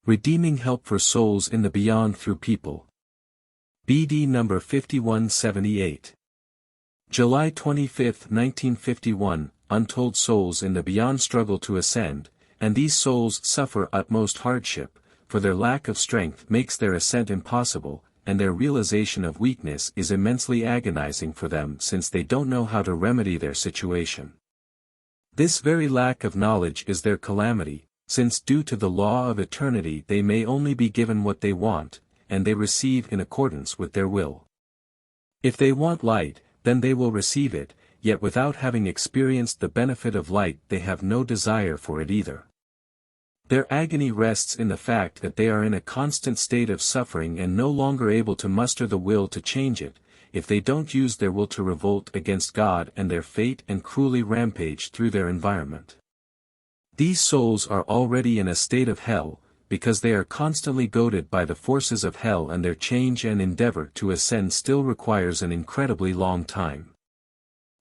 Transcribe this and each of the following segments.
Redeeming help for souls in the beyond through people. BD number 5178. July 25, 1951, untold souls in the beyond struggle to ascend, and these souls suffer utmost hardship, for their lack of strength makes their ascent impossible, and their realization of weakness is immensely agonizing for them since they don't know how to remedy their situation. This very lack of knowledge is their calamity, since due to the law of eternity they may only be given what they want, and they receive in accordance with their will. If they want light, then they will receive it, yet without having experienced the benefit of light they have no desire for it either. Their agony rests in the fact that they are in a constant state of suffering and no longer able to muster the will to change it, if they don't use their will to revolt against God and their fate and cruelly rampage through their environment. These souls are already in a state of hell, because they are constantly goaded by the forces of hell, and their change and endeavor to ascend still requires an incredibly long time.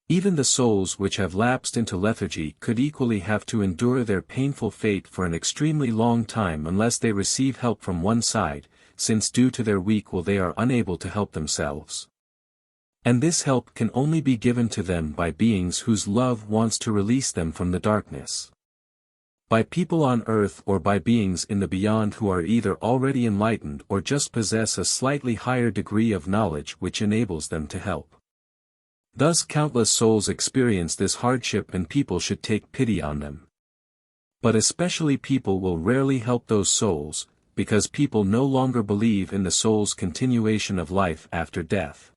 Even the souls which have lapsed into lethargy could equally have to endure their painful fate for an extremely long time unless they receive help from one side, since due to their weak will they are unable to help themselves. And this help can only be given to them by beings whose love wants to release them from the darkness. By people on earth or by beings in the beyond who are either already enlightened or just possess a slightly higher degree of knowledge which enables them to help. Thus countless souls experience this hardship, and people should take pity on them. But especially people will rarely help those souls, because people no longer believe in the soul's continuation of life after death.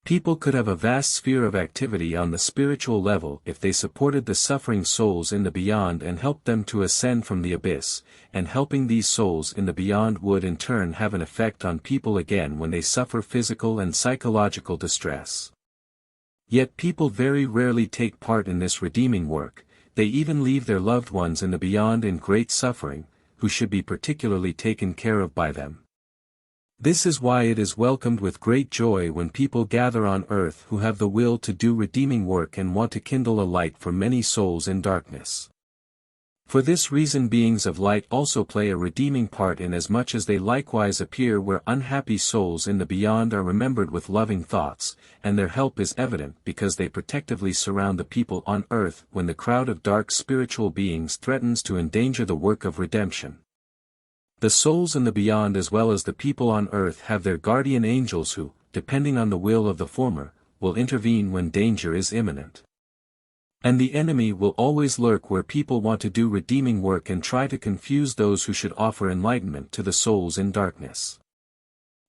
People could have a vast sphere of activity on the spiritual level if they supported the suffering souls in the beyond and helped them to ascend from the abyss, and helping these souls in the beyond would in turn have an effect on people again when they suffer physical and psychological distress. Yet people very rarely take part in this redeeming work, they even leave their loved ones in the beyond in great suffering, who should be particularly taken care of by them. This is why it is welcomed with great joy when people gather on earth who have the will to do redeeming work and want to kindle a light for many souls in darkness. For this reason beings of light also play a redeeming part inasmuch as they likewise appear where unhappy souls in the beyond are remembered with loving thoughts, and their help is evident because they protectively surround the people on earth when the crowd of dark spiritual beings threatens to endanger the work of redemption. The souls in the beyond as well as the people on earth have their guardian angels who, depending on the will of the former, will intervene when danger is imminent. And the enemy will always lurk where people want to do redeeming work and try to confuse those who should offer enlightenment to the souls in darkness.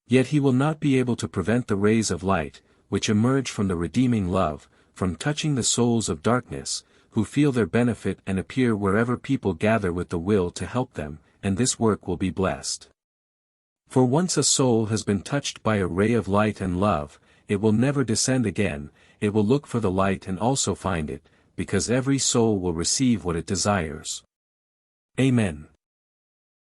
Yet he will not be able to prevent the rays of light, which emerge from the redeeming love, from touching the souls of darkness, who feel their benefit and appear wherever people gather with the will to help them, and this work will be blessed. For once a soul has been touched by a ray of light and love, it will never descend again, it will look for the light and also find it, because every soul will receive what it desires. Amen.